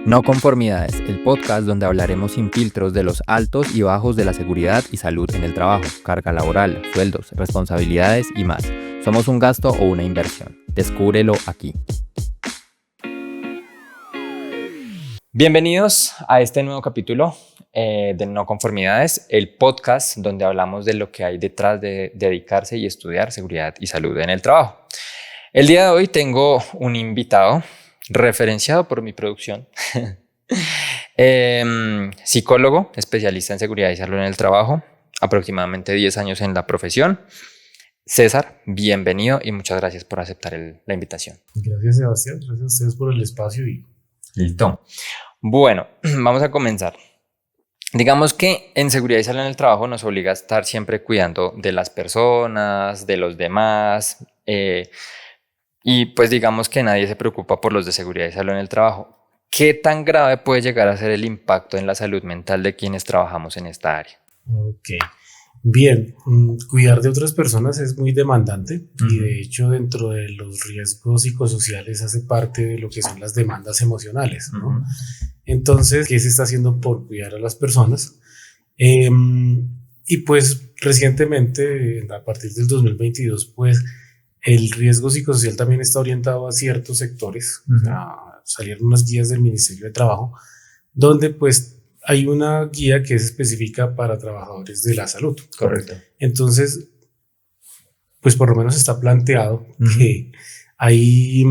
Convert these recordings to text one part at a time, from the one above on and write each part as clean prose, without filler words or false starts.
No Conformidades, el podcast donde hablaremos sin filtros de los altos y bajos de la seguridad y salud en el trabajo, carga laboral, sueldos, responsabilidades y más. ¿Somos un gasto o una inversión? Descúbrelo aquí. Bienvenidos a este nuevo capítulo de No Conformidades, el podcast donde hablamos de lo que hay detrás de dedicarse y estudiar seguridad y salud en el trabajo. El día de hoy tengo un invitado referenciado por mi producción, psicólogo, especialista en seguridad y salud en el trabajo, aproximadamente 10 años en la profesión. César, bienvenido y muchas gracias por aceptar la invitación. Gracias, Sebastián, gracias a ustedes por el espacio y... Listo. Bueno, vamos a comenzar. Digamos que en seguridad y salud en el trabajo nos obliga a estar siempre cuidando de las personas, de los demás, y pues digamos que nadie se preocupa por los de seguridad y salud en el trabajo. ¿Qué tan grave puede llegar a ser el impacto en la salud mental de quienes trabajamos en esta área? Ok, bien, cuidar de otras personas es muy demandante y de hecho dentro de los riesgos psicosociales hace parte de lo que son las demandas emocionales, ¿no? Entonces, ¿qué se está haciendo por cuidar a las personas? Y pues recientemente, a partir del 2022, pues el riesgo psicosocial también está orientado a ciertos sectores. O sea, salieron unas guías del Ministerio de Trabajo donde pues hay una guía que es específica para trabajadores de la salud. Correcto. Entonces, pues por lo menos está planteado que hay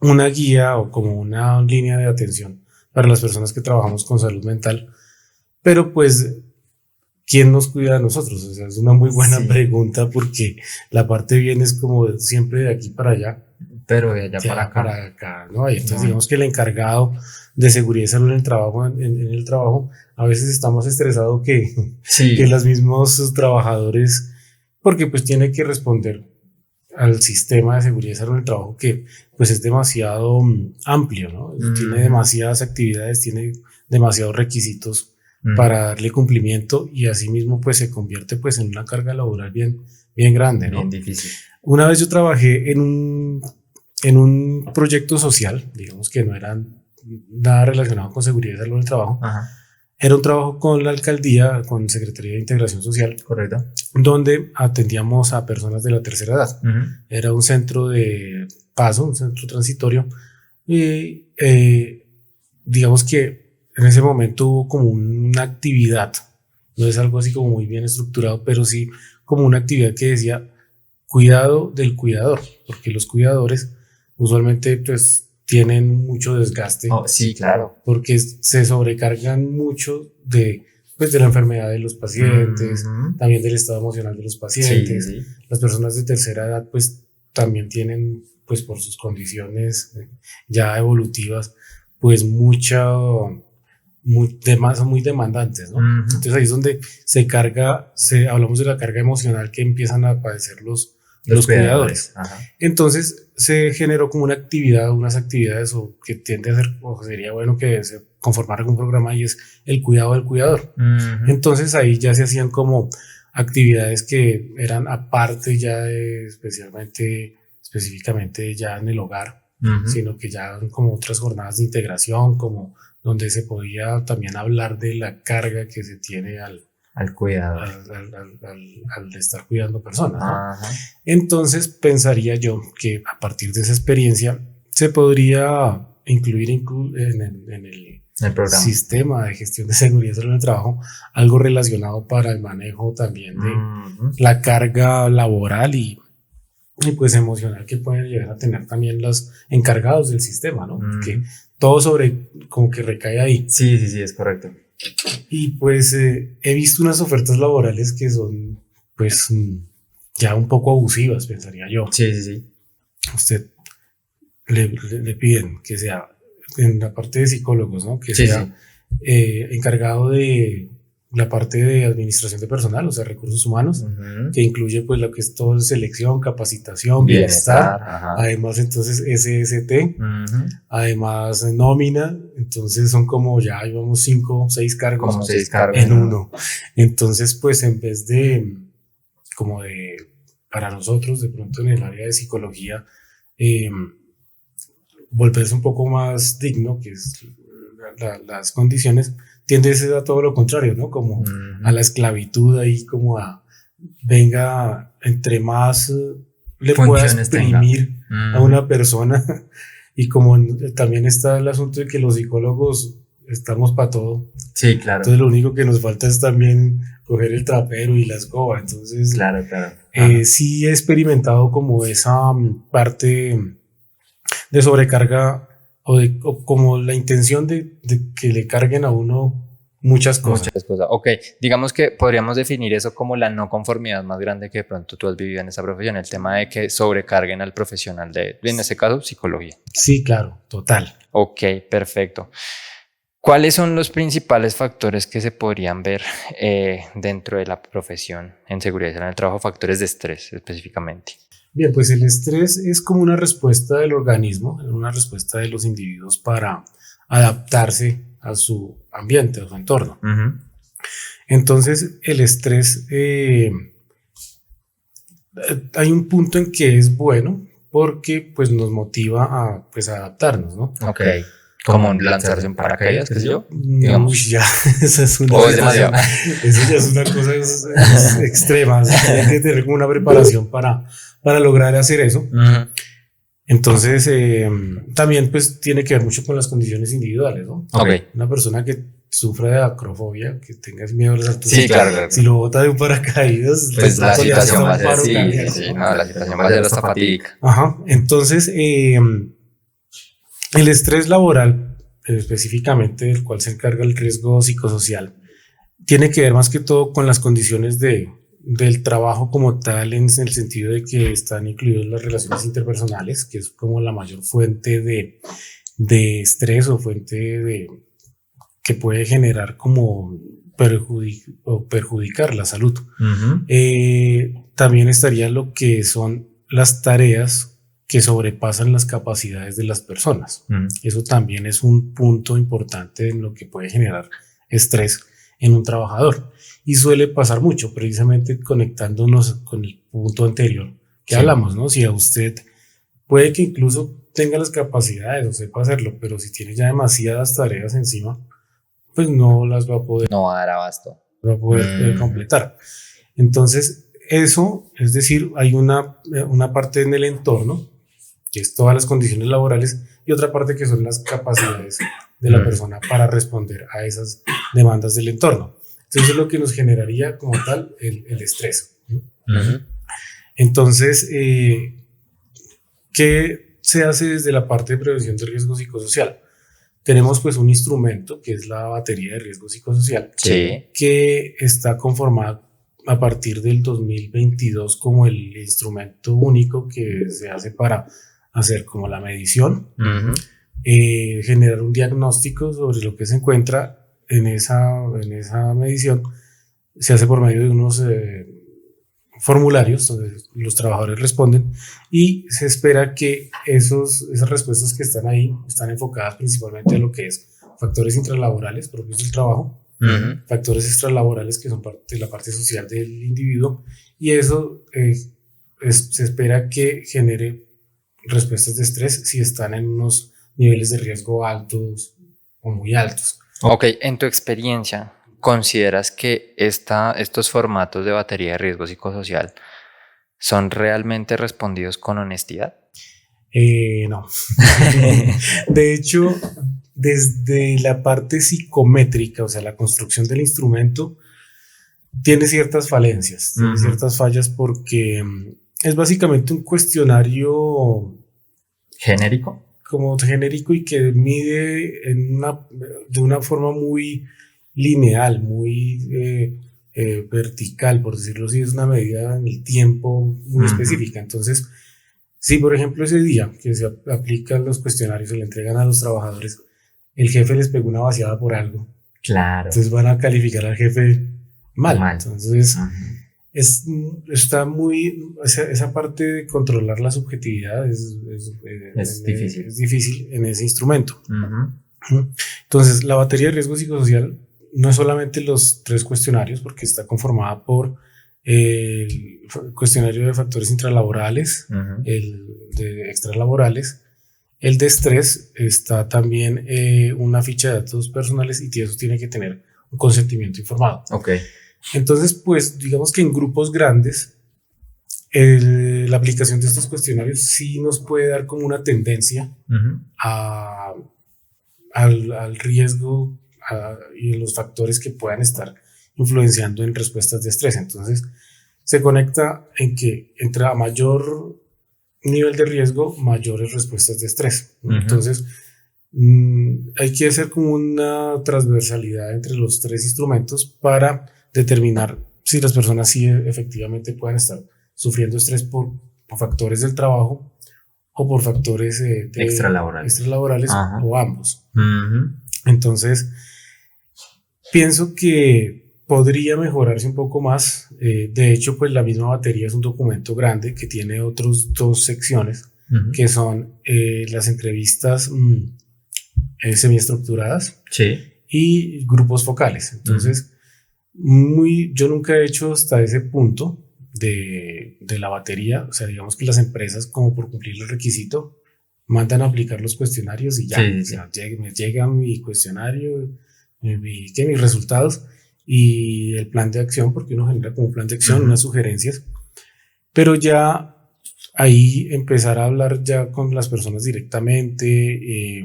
una guía o como una línea de atención para las personas que trabajamos con salud mental, pero pues ¿quién nos cuida a nosotros? O sea, es una muy buena pregunta porque la parte bien es como siempre de aquí para allá. Pero de allá para acá, ¿no? Y entonces digamos que el encargado de seguridad y salud en el trabajo, en el trabajo, a veces está más estresado que los mismos trabajadores, porque pues tiene que responder al sistema de seguridad y salud en el trabajo que pues es demasiado amplio, ¿no? Tiene demasiadas actividades, tiene demasiados requisitos para darle cumplimiento y asimismo pues se convierte pues en una carga laboral bien grande, ¿no? Bien difícil. Una vez yo trabajé en un proyecto social, digamos que no era nada relacionado con seguridad y salud en el trabajo. Era un trabajo con la alcaldía, con Secretaría de Integración Social. Correcto. Donde atendíamos a personas de la tercera edad. Era un centro de paso, un centro transitorio. Y digamos que en ese momento hubo como una actividad, no es algo así como muy bien estructurado, pero sí como una actividad que decía cuidado del cuidador, porque los cuidadores usualmente pues tienen mucho desgaste. Oh, sí, claro. Porque se sobrecargan mucho de la enfermedad de los pacientes, también del estado emocional de los pacientes. Sí. Las personas de tercera edad pues también tienen pues por sus condiciones ya evolutivas pues son muy demandantes, ¿no? Entonces ahí es donde hablamos de la carga emocional que empiezan a padecer los cuidadores. Entonces se generó como unas actividades o que tiende a ser, o sería bueno que se conformara un programa y es el cuidado del cuidador. Entonces ahí ya se hacían como actividades que eran aparte ya específicamente ya en el hogar, sino que ya eran como otras jornadas de integración, como donde se podía también hablar de la carga que se tiene al cuidador, al estar cuidando personas, ¿no? Entonces pensaría yo que a partir de esa experiencia se podría incluir en el programa, sistema de gestión de seguridad y salud en el trabajo algo relacionado para el manejo también de la carga laboral y pues emocional que pueden llegar a tener también los encargados del sistema, ¿no? Que todo como que recae ahí. Sí, es correcto. Y pues he visto unas ofertas laborales que son pues ya un poco abusivas, pensaría yo. Sí. Usted le piden que sea en la parte de psicólogos, ¿no? Que sea encargado de la parte de administración de personal, o sea, recursos humanos, que incluye pues lo que es todo selección, capacitación, bienestar. Además entonces SST, además nómina, entonces son como ya llevamos 5 o 6 cargos, como 6 cargos en uno. Entonces pues en vez de como para nosotros de pronto en el área de psicología volverse un poco más digno, que es las condiciones, tiende a ser a todo lo contrario, ¿no? Como a la esclavitud ahí, como a, venga, entre más le pueda exprimir a una persona, y como también está el asunto de que los psicólogos estamos para todo. Sí, claro. Entonces lo único que nos falta es también coger el trapero y la escoba. Entonces, claro. Sí he experimentado como esa parte de sobrecarga o como la intención de que le carguen a uno muchas cosas. Ok, digamos que podríamos definir eso como la no conformidad más grande que de pronto tú has vivido en esa profesión, el tema de que sobrecarguen al profesional de, en este caso, psicología. Sí, claro, total. Ok, perfecto. ¿Cuáles son los principales factores que se podrían ver dentro de la profesión en seguridad y en el trabajo? Factores de estrés específicamente. Bien, pues el estrés es como una respuesta del organismo, una respuesta de los individuos para adaptarse a su ambiente, a su entorno. Entonces, el estrés, hay un punto en que es bueno porque pues, nos motiva a pues, adaptarnos, ¿no? Ok. Como lanzarse en paracaídas, qué sé yo. Digamos. Uy, ya, esa es una demasiado. Eso ya es una cosa extrema. Hay que tener como una preparación para lograr hacer eso. Entonces, también pues tiene que ver mucho con las condiciones individuales, ¿no? Okay. Una persona que sufra de acrofobia, que tenga miedo a las alturas, sí, claro. Si lo bota de un paracaídas, pues la situación va a ser, la situación va a ser hasta fatídica. Ajá, entonces, el estrés laboral, específicamente del cual se encarga el riesgo psicosocial, tiene que ver más que todo con las condiciones del trabajo como tal, en el sentido de que están incluidas las relaciones interpersonales, que es como la mayor fuente de estrés o fuente que puede generar como perjudicar la salud. También estaría lo que son las tareas que sobrepasan las capacidades de las personas. Eso también es un punto importante en lo que puede generar estrés en un trabajador. Y suele pasar mucho, precisamente conectándonos con el punto anterior que hablamos, ¿no? Si a usted puede que incluso tenga las capacidades o sepa hacerlo, pero si tiene ya demasiadas tareas encima, pues no las va a poder. No va a dar abasto. Va a poder completar. Entonces, eso, es decir, hay una parte en el entorno, que es todas las condiciones laborales, y otra parte que son las capacidades de la persona para responder a esas demandas del entorno. Entonces, es lo que nos generaría como tal el estrés. Entonces, ¿qué se hace desde la parte de prevención de riesgo psicosocial? Tenemos pues un instrumento que es la batería de riesgo psicosocial, que está conformada a partir del 2022 como el instrumento único que se hace para hacer como la medición, generar un diagnóstico sobre lo que se encuentra en esa medición. Se hace por medio de unos formularios donde los trabajadores responden y se espera que esas respuestas que están ahí están enfocadas principalmente en lo que es factores intralaborales propios del trabajo, factores extralaborales que son parte de la parte social del individuo, y eso se espera que genere respuestas de estrés si están en unos niveles de riesgo altos o muy altos. Ok, en tu experiencia, ¿consideras que estos formatos de batería de riesgo psicosocial son realmente respondidos con honestidad? No. De hecho, desde la parte psicométrica, o sea, la construcción del instrumento, tiene ciertas falencias, tiene ciertas fallas, porque es básicamente un cuestionario genérico. Como genérico, y que mide de una forma muy lineal, muy vertical, por decirlo así. Es una medida en el tiempo muy específica. Entonces, si por ejemplo ese día que se aplican los cuestionarios, se le entregan a los trabajadores, el jefe les pegó una vaciada por algo, claro, entonces van a calificar al jefe mal. Entonces está muy, esa parte de controlar la subjetividad es difícil en ese instrumento. Entonces, la batería de riesgo psicosocial no es solamente los 3 cuestionarios, porque está conformada por el cuestionario de factores intralaborales, el de extralaborales El de estrés está también una ficha de datos personales y eso tiene que tener un consentimiento informado. Ok. Entonces, pues digamos que en grupos grandes, la aplicación de estos cuestionarios sí nos puede dar como una tendencia al riesgo y los factores que puedan estar influenciando en respuestas de estrés. Entonces, se conecta en que entre a mayor nivel de riesgo, mayores respuestas de estrés. Entonces, hay que hacer como una transversalidad entre los tres instrumentos para determinar si las personas sí efectivamente pueden estar sufriendo estrés por factores del trabajo o por factores extralaborales o ambos. Entonces, pienso que podría mejorarse un poco más. De hecho, pues la misma batería es un documento grande que tiene otras 2 secciones que son las entrevistas semiestructuradas y grupos focales. Entonces, yo nunca he hecho hasta ese punto de la batería. O sea, digamos que las empresas, como por cumplir el requisito, mandan a aplicar los cuestionarios y ya. O sea, me llega mi cuestionario, mis resultados y el plan de acción, porque uno genera como un plan de acción, unas sugerencias, pero ya ahí empezar a hablar ya con las personas directamente,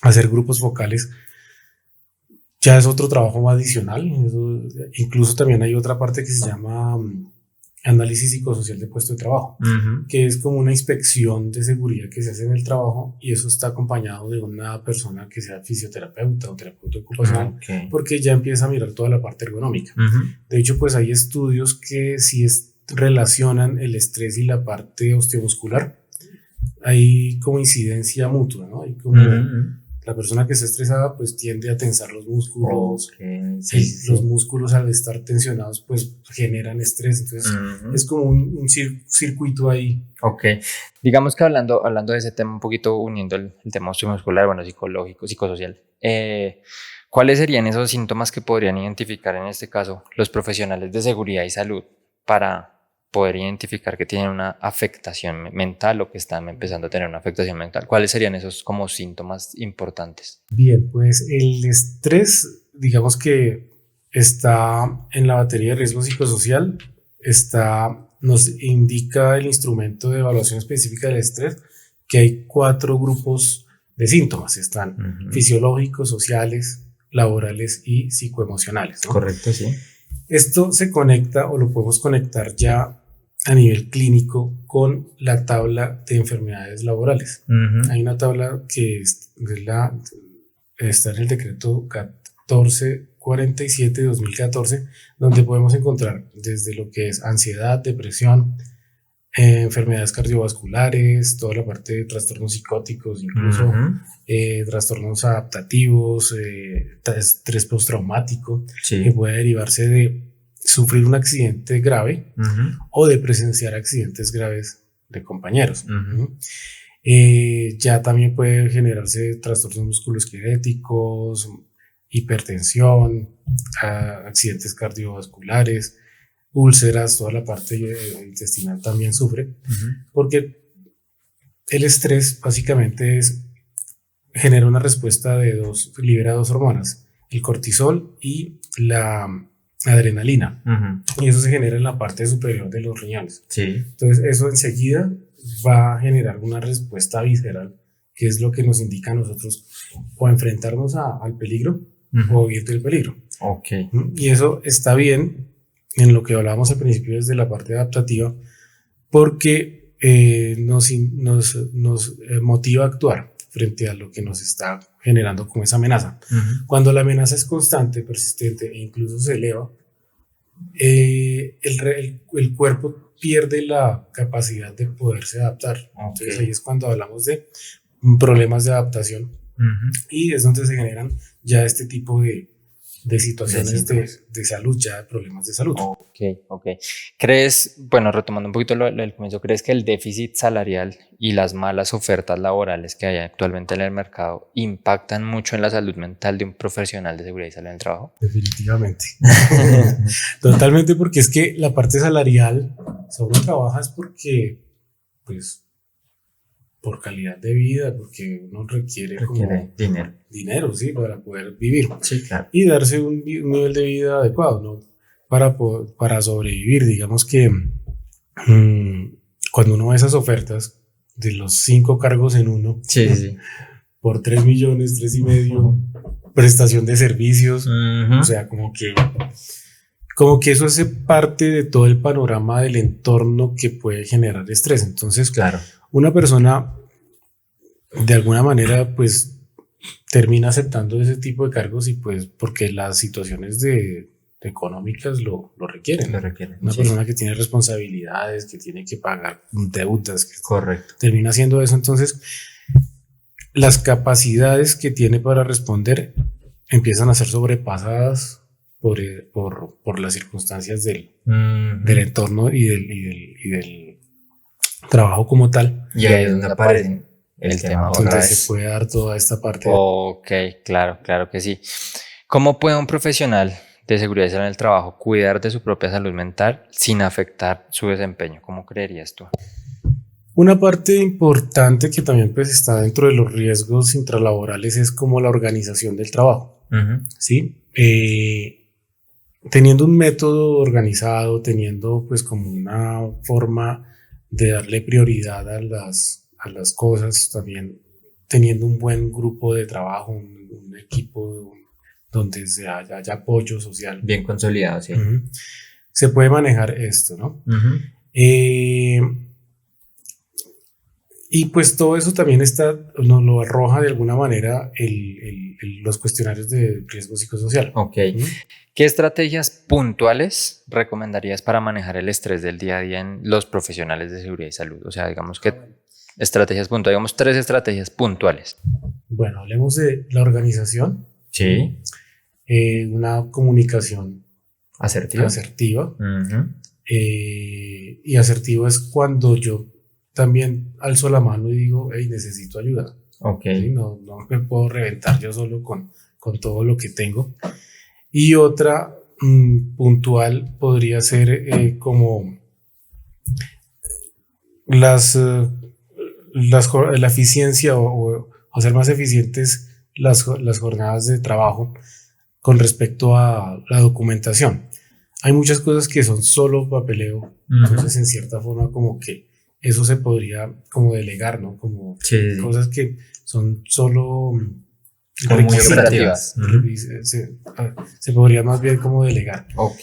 hacer grupos focales, ya es otro trabajo adicional. Incluso también hay otra parte que se llama análisis psicosocial de puesto de trabajo, que es como una inspección de seguridad que se hace en el trabajo, y eso está acompañado de una persona que sea fisioterapeuta o terapeuta ocupacional, porque ya empieza a mirar toda la parte ergonómica. De hecho, pues hay estudios que sí relacionan el estrés y la parte osteomuscular. Hay como incidencia mutua, ¿no? Hay como la persona que está estresada pues tiende a tensar los músculos. Los músculos, al estar tensionados, pues generan estrés. Entonces es como un circuito ahí. Digamos que hablando de ese tema, un poquito uniendo el tema osteomuscular, bueno, psicológico, psicosocial, ¿cuáles serían esos síntomas que podrían identificar en este caso los profesionales de seguridad y salud para poder identificar que tienen una afectación mental o que están empezando a tener una afectación mental? ¿Cuáles serían esos como síntomas importantes? Bien, pues el estrés, digamos que está en la batería de riesgo psicosocial, nos indica el instrumento de evaluación específica del estrés que hay 4 grupos de síntomas. Están fisiológicos, sociales, laborales y psicoemocionales, ¿no? Correcto, sí. Esto se conecta, o lo podemos conectar ya a nivel clínico, con la tabla de enfermedades laborales. Hay una tabla que está en el decreto 1447 de 2014, donde podemos encontrar desde lo que es ansiedad, depresión, enfermedades cardiovasculares, toda la parte de trastornos psicóticos, incluso trastornos adaptativos, estrés postraumático, que puede derivarse de sufrir un accidente grave o de presenciar accidentes graves de compañeros. Ya también puede generarse trastornos musculoesqueléticos, hipertensión, accidentes cardiovasculares, úlceras, toda la parte intestinal también sufre, porque el estrés básicamente genera una respuesta libera 2 hormonas, el cortisol y la adrenalina, y eso se genera en la parte superior de los riñones. Entonces eso enseguida va a generar una respuesta visceral, que es lo que nos indica a nosotros o enfrentarnos al peligro o huir del peligro. Y eso está bien en lo que hablábamos al principio desde la parte adaptativa, porque nos motiva a actuar frente a lo que nos está generando como esa amenaza. Cuando la amenaza es constante, persistente e incluso se eleva, el cuerpo pierde la capacidad de poderse adaptar. Entonces ahí es cuando hablamos de problemas de adaptación, y es donde se generan ya este tipo de situaciones de salud, ya de problemas de salud. ¿Crees, bueno, retomando un poquito lo del comienzo, crees que el déficit salarial y las malas ofertas laborales que hay actualmente en el mercado impactan mucho en la salud mental de un profesional de seguridad y salud en el trabajo? Definitivamente. Totalmente, porque es que la parte salarial, si uno trabaja es porque, pues, por calidad de vida, porque uno requiere como dinero, sí, para poder vivir. Sí, claro. Y darse un nivel de vida adecuado, ¿no? Para sobrevivir. Digamos que cuando uno ve esas ofertas de los 5 cargos en uno, Sí. por 3 millones, 3,5, prestación de servicios, o sea, como que eso hace parte de todo el panorama del entorno que puede generar estrés. Entonces, claro, una persona de alguna manera pues termina aceptando ese tipo de cargos y pues porque las situaciones económicas lo requieren. Una persona que tiene responsabilidades, que tiene que pagar deudas, que correcto, termina haciendo eso. Entonces, las capacidades que tiene para responder empiezan a ser sobrepasadas por las circunstancias del entorno y del trabajo como tal. Y ahí es donde aparece el tema. Donde se puede dar toda esta parte. Ok, claro que sí. ¿Cómo puede un profesional de seguridad y salud en el trabajo cuidar de su propia salud mental sin afectar su desempeño? ¿Cómo creerías tú? Una parte importante que también pues está dentro de los riesgos intralaborales es como la organización del trabajo, ¿sí? Teniendo un método organizado, teniendo pues como una forma de darle prioridad a las cosas, también teniendo un buen grupo de trabajo, un equipo donde haya apoyo social. Bien consolidado, sí. Se puede manejar esto, ¿no? Y pues todo eso también nos lo arroja de alguna manera los cuestionarios de riesgo psicosocial. Ok. ¿Qué estrategias puntuales recomendarías para manejar el estrés del día a día en los profesionales de seguridad y salud? O sea, digamos que estrategias puntuales, digamos 3 estrategias puntuales. Bueno, hablemos de la organización. Sí. Una comunicación asertiva. Y asertivo es cuando yo también alzo la mano y digo, hey, necesito ayuda. ¿Sí? No me puedo reventar yo solo con todo lo que tengo. Y otra puntual podría ser como la eficiencia o hacer más eficientes las jornadas de trabajo con respecto a la documentación. Hay muchas cosas que son solo papeleo, entonces en cierta forma como que eso se podría como delegar, ¿no? Como cosas que son solo muy operativas. Se podría más bien como delegar. Ok.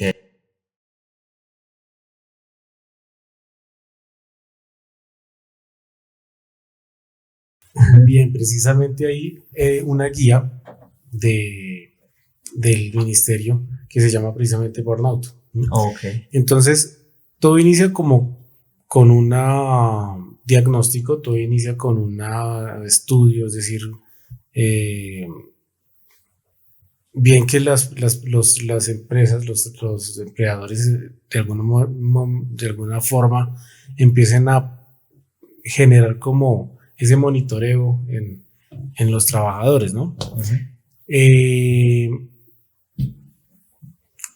Bien, precisamente hay una guía del ministerio que se llama precisamente Burnout. Entonces, todo inicia como con un diagnóstico, todo inicia con un estudio, es decir, bien que las empresas, los empleadores de alguna forma empiecen a generar como ese monitoreo en los trabajadores, ¿no?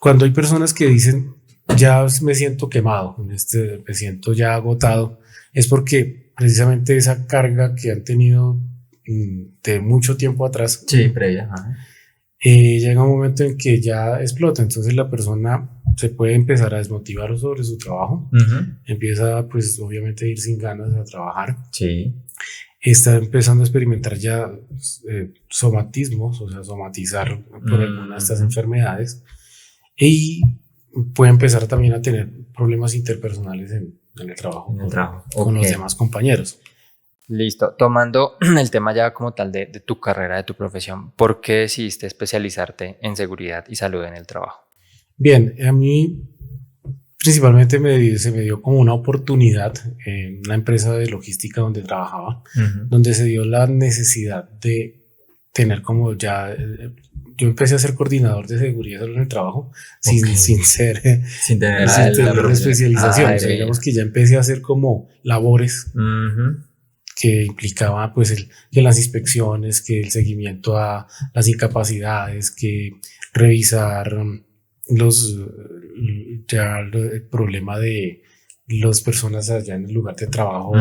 Cuando hay personas que dicen, ya me siento quemado, me siento ya agotado, es porque precisamente esa carga que han tenido de mucho tiempo atrás, previa, llega un momento en que ya explota. Entonces la persona se puede empezar a desmotivar sobre su trabajo, empieza pues obviamente a ir sin ganas a trabajar, está empezando a experimentar ya somatismos, o sea, somatizar por algunas de estas enfermedades, y puede empezar también a tener problemas interpersonales en el trabajo, con los demás compañeros. Listo. Tomando el tema ya como tal de tu carrera, de tu profesión, ¿por qué decidiste especializarte en seguridad y salud en el trabajo? Bien, a mí principalmente se me dio como una oportunidad en una empresa de logística donde trabajaba, donde se dio la necesidad de tener como ya... Yo empecé a ser coordinador de seguridad en el trabajo sin tener la especialización. O sea, digamos que ya empecé a hacer como labores que implicaba pues que las inspecciones, que el seguimiento a las incapacidades, que revisar el problema de las personas allá en el lugar de trabajo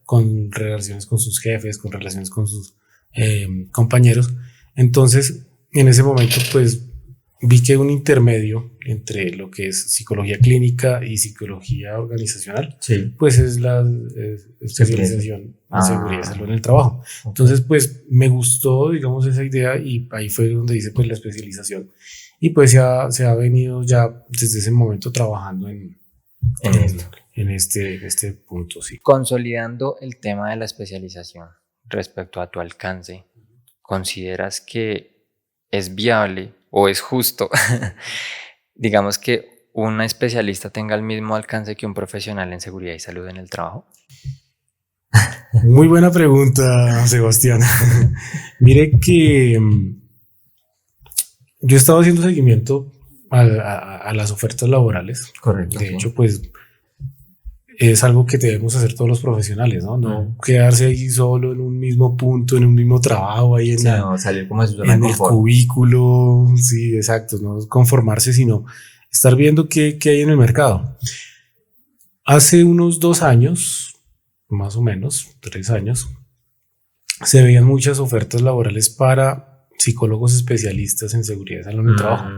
con relaciones con sus jefes, con relaciones con sus compañeros. Entonces, en ese momento, pues vi que un intermedio entre lo que es psicología clínica y psicología organizacional, Sí. pues es la especialización en seguridad y salud en el trabajo. Entonces, pues me gustó, digamos, esa idea y ahí fue donde hice pues la especialización. Y pues se ha venido ya desde ese momento trabajando en este punto, sí. Consolidando el tema de la especialización respecto a tu alcance, ¿consideras que es viable o es justo, digamos, que un especialista tenga el mismo alcance que un profesional en seguridad y salud en el trabajo? Muy buena pregunta, Sebastián. Mire que yo he estado haciendo seguimiento a las ofertas laborales. Correcto. De hecho, pues es algo que debemos hacer todos los profesionales, ¿no? No quedarse ahí solo en un mismo punto, en un mismo trabajo, ahí en, no, salir como de su zona de el confort. cubículo. Sí, exacto. No conformarse, sino estar viendo qué hay en el mercado. Hace unos 2 años, más o menos, 3 años, se veían muchas ofertas laborales para psicólogos especialistas en seguridad y salud en el trabajo.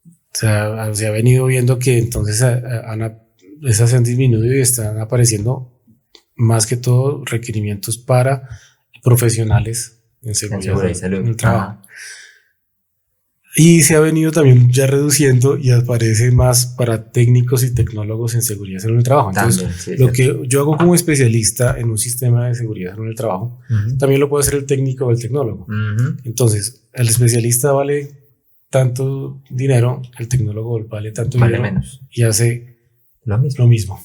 O sea, se ha venido viendo que entonces esas se han disminuido y están apareciendo más que todo requerimientos para profesionales en seguridad y salud en el trabajo. Y se ha venido también ya reduciendo y aparece más para técnicos y tecnólogos en seguridad y salud en el trabajo. Entonces, también, sí, lo que yo hago como especialista en un sistema de seguridad y salud en el trabajo, también lo puede hacer el técnico o el tecnólogo. Entonces, el especialista vale tanto dinero, el tecnólogo vale tanto dinero menos y hace lo mismo.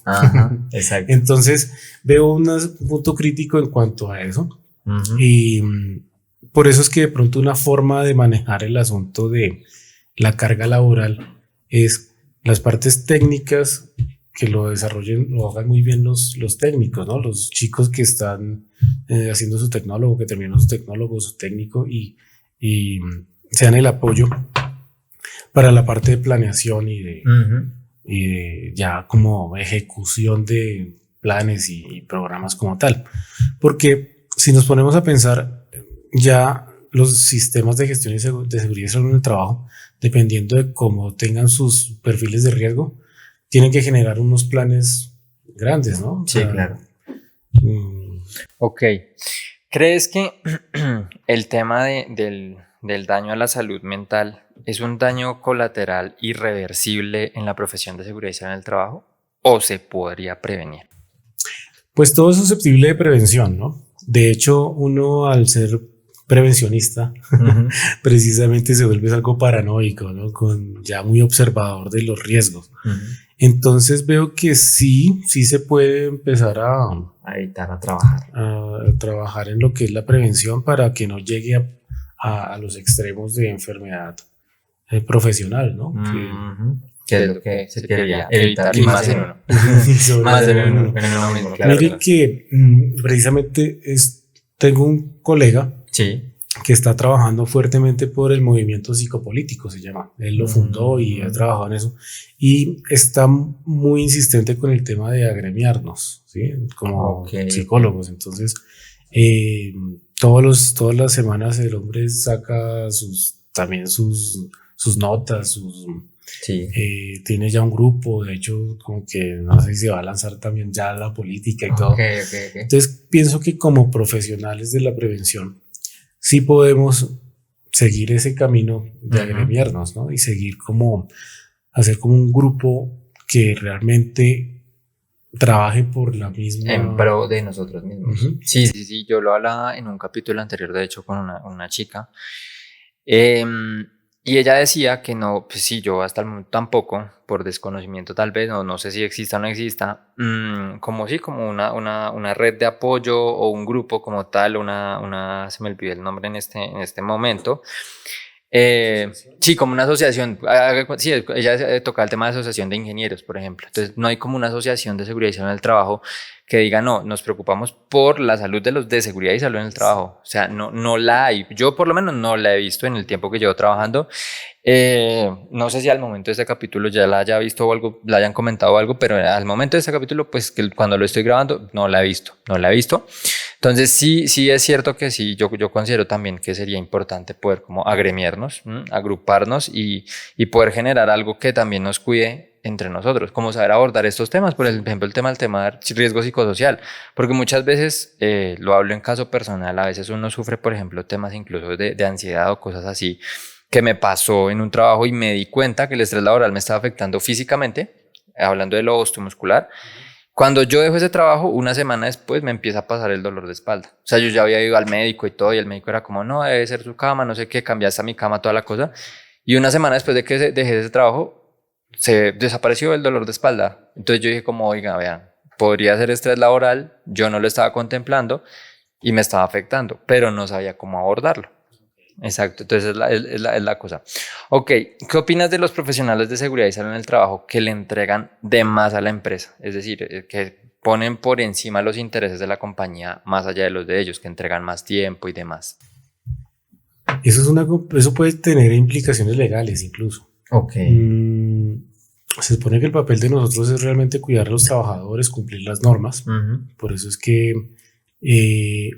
Exacto. Entonces, veo un punto crítico en cuanto a eso. Y por eso es que de pronto una forma de manejar el asunto de la carga laboral es las partes técnicas que lo desarrollen, lo hagan muy bien los técnicos, ¿no? Los chicos que están haciendo su tecnólogo, que terminan su tecnólogo, su técnico y sean el apoyo para la parte de planeación y de ya como ejecución de planes y programas como tal. Porque si nos ponemos a pensar, ya los sistemas de gestión de seguridad y salud en el trabajo, dependiendo de cómo tengan sus perfiles de riesgo, tienen que generar unos planes grandes, ¿no? Sí, claro. Ok. ¿Crees que el tema del daño a la salud mental es un daño colateral irreversible en la profesión de seguridad y salud en el trabajo o se podría prevenir? Pues todo es susceptible de prevención, ¿no? De hecho, uno al ser prevencionista, precisamente se vuelve algo paranoico, ¿no? Ya muy observador de los riesgos. Entonces veo que sí se puede empezar a trabajar en lo que es la prevención para que no llegue a los extremos de enfermedad profesional, ¿no? Que es lo que se quería evitar. Y más en uno. Más en uno, pero no lo mismo, claro. Mire que precisamente tengo un colega que está trabajando fuertemente por el movimiento psicopolítico, se llama. Él lo fundó y ha trabajado en eso. Y está muy insistente con el tema de agremiarnos, ¿sí? Como psicólogos. Entonces, todas las semanas el hombre saca también sus notas, tiene ya un grupo, de hecho, como que no sé si se va a lanzar también ya la política y todo. Entonces, pienso que como profesionales de la prevención, sí podemos seguir ese camino de agremiarnos, ¿no? Y seguir hacer como un grupo que realmente trabaje por la misma... En pro de nosotros mismos. Sí, yo lo hablaba en un capítulo anterior, de hecho, con una chica. Y ella decía que no, pues sí, yo hasta el momento tampoco, por desconocimiento tal vez, no sé si exista o no exista, como una red de apoyo o un grupo como tal, se me olvidó el nombre en este momento. Sí, como una asociación. Sí, ella tocaba el tema de asociación de ingenieros, por ejemplo. Entonces, no hay como una asociación de seguridad y salud en el trabajo que diga, no, nos preocupamos por la salud de los de seguridad y salud en el trabajo. O sea, no la hay. Yo por lo menos no la he visto en el tiempo que llevo trabajando. No sé si al momento de este capítulo ya la haya visto o algo, la hayan comentado o algo, pero al momento de este capítulo, pues que cuando lo estoy grabando, no la he visto. Entonces sí es cierto que sí, yo considero también que sería importante poder como agremiarnos, agruparnos y poder generar algo que también nos cuide entre nosotros, como saber abordar estos temas, por ejemplo el tema de riesgo psicosocial, porque muchas veces, lo hablo en caso personal, a veces uno sufre, por ejemplo, temas incluso de ansiedad o cosas así, que me pasó en un trabajo y me di cuenta que el estrés laboral me estaba afectando físicamente, hablando de lo osteomuscular. Cuando yo dejo ese trabajo, una semana después me empieza a pasar el dolor de espalda. O sea, yo ya había ido al médico y todo, y el médico era como, no, debe ser su cama, no sé qué, cambiaste a mi cama, toda la cosa. Y una semana después de que dejé ese trabajo, se desapareció el dolor de espalda. Entonces yo dije como, oiga, vean, podría ser estrés laboral, yo no lo estaba contemplando y me estaba afectando, pero no sabía cómo abordarlo. Exacto, entonces es la cosa. Ok, ¿qué opinas de los profesionales de seguridad y salud en el trabajo que le entregan de más a la empresa? Es decir, que ponen por encima los intereses de la compañía más allá de los de ellos, que entregan más tiempo y demás. Eso puede tener implicaciones legales incluso. Ok. Se supone que el papel de nosotros es realmente cuidar a los trabajadores, cumplir las normas. Por eso es que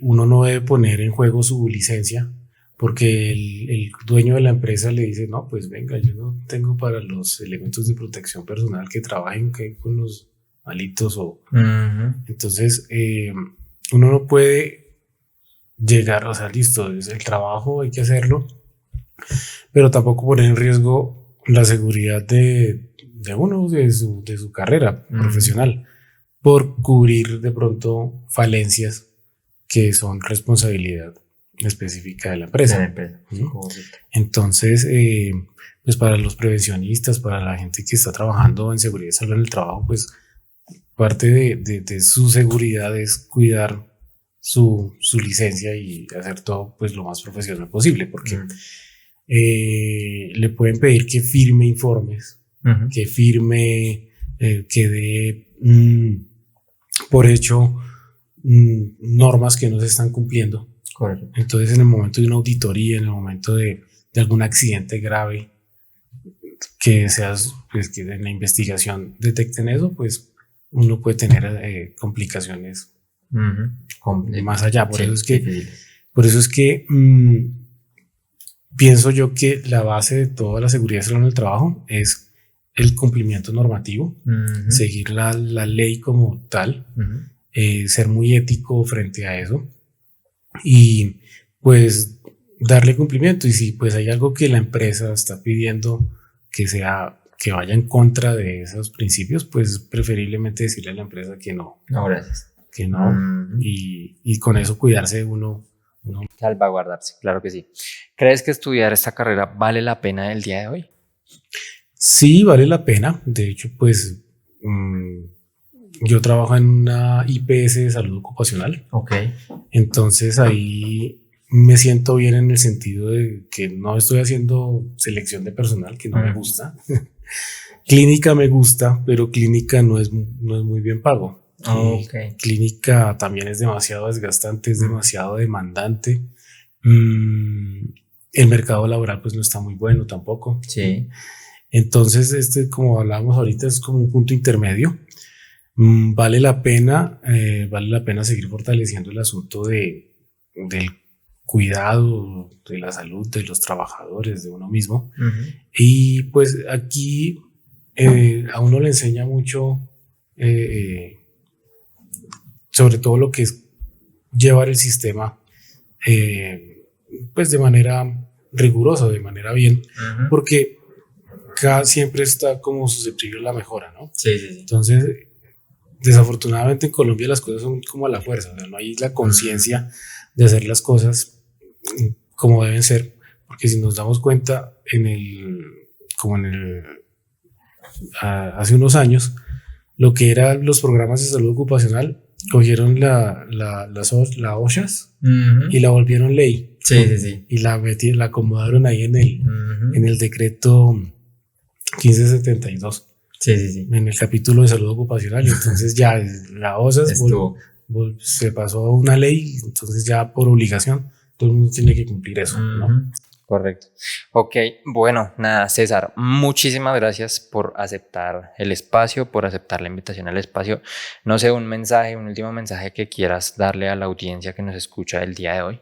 uno no debe poner en juego su licencia, porque el dueño de la empresa le dice, no, pues venga, yo no tengo para los elementos de protección personal que trabajen con los malitos. Entonces, uno no puede llegar, o sea, listo, es el trabajo, hay que hacerlo, pero tampoco poner en riesgo la seguridad de uno, de su carrera profesional, por cubrir de pronto falencias que son responsabilidad específica de la empresa. Entonces, pues para los prevencionistas, para la gente que está trabajando en seguridad y salud en el trabajo, pues parte de su seguridad es cuidar su licencia y hacer todo pues lo más profesional posible, porque le pueden pedir que firme informes, que firme, que dé por hecho normas que no se están cumpliendo. Correcto. Entonces, en el momento de una auditoría, en el momento de algún accidente grave, que en la investigación detecten eso, pues uno puede tener complicaciones más allá. Por eso es que pienso yo que la base de toda la seguridad en el trabajo es el cumplimiento normativo, seguir la ley como tal, ser muy ético frente a eso. Y pues darle cumplimiento, y si pues hay algo que la empresa está pidiendo que vaya en contra de esos principios, pues preferiblemente decirle a la empresa que no. No, gracias. Que no, y con eso cuidarse uno. Salvaguardarse, claro que sí. ¿Crees que estudiar esta carrera vale la pena el día de hoy? Sí, vale la pena. De hecho, pues yo trabajo en una IPS de salud ocupacional. Ok. Entonces ahí me siento bien en el sentido de que no estoy haciendo selección de personal, que no me gusta. Clínica me gusta, pero clínica no es muy bien pago. Clínica también es demasiado desgastante, es demasiado demandante. El mercado laboral pues no está muy bueno tampoco. Sí. Entonces como hablábamos ahorita, es como un punto intermedio. Vale la pena seguir fortaleciendo el asunto del cuidado de la salud de los trabajadores, de uno mismo. Y pues aquí a uno le enseña mucho sobre todo lo que es llevar el sistema pues de manera rigurosa, de manera bien, porque siempre está como susceptible a la mejora, ¿no? Sí. Entonces, desafortunadamente en Colombia las cosas son como a la fuerza, o sea, no hay la conciencia de hacer las cosas como deben ser, porque si nos damos cuenta hace unos años, lo que eran los programas de salud ocupacional cogieron las OSHAs y la volvieron ley. Sí. Y la acomodaron ahí en el decreto 1572. Sí. En el capítulo de salud ocupacional. Y entonces ya la OSHAs se pasó a una ley, entonces ya por obligación todo el mundo tiene que cumplir eso, ¿no? Correcto. Ok, bueno, nada, César, muchísimas gracias por aceptar el espacio, por aceptar la invitación al espacio. No sé, un mensaje, un último mensaje que quieras darle a la audiencia que nos escucha el día de hoy.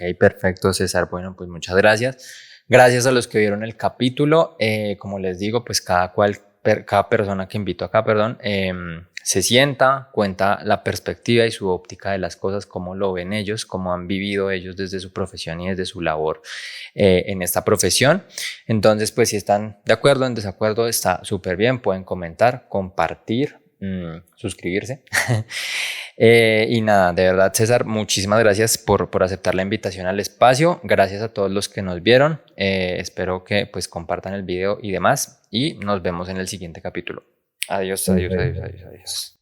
Ok, perfecto, César. Bueno, pues muchas gracias. Gracias a los que vieron el capítulo. Como les digo, pues cada persona que invito acá, perdón, se sienta, cuenta la perspectiva y su óptica de las cosas, cómo lo ven ellos, cómo han vivido ellos desde su profesión y desde su labor en esta profesión. Entonces, pues si están de acuerdo o en desacuerdo, está súper bien. Pueden comentar, compartir, suscribirse. Y nada, de verdad, César, muchísimas gracias por aceptar la invitación al espacio. Gracias a todos los que nos vieron. Espero que pues compartan el video y demás. Y nos vemos en el siguiente capítulo. Adiós, adiós, adiós, adiós, adiós.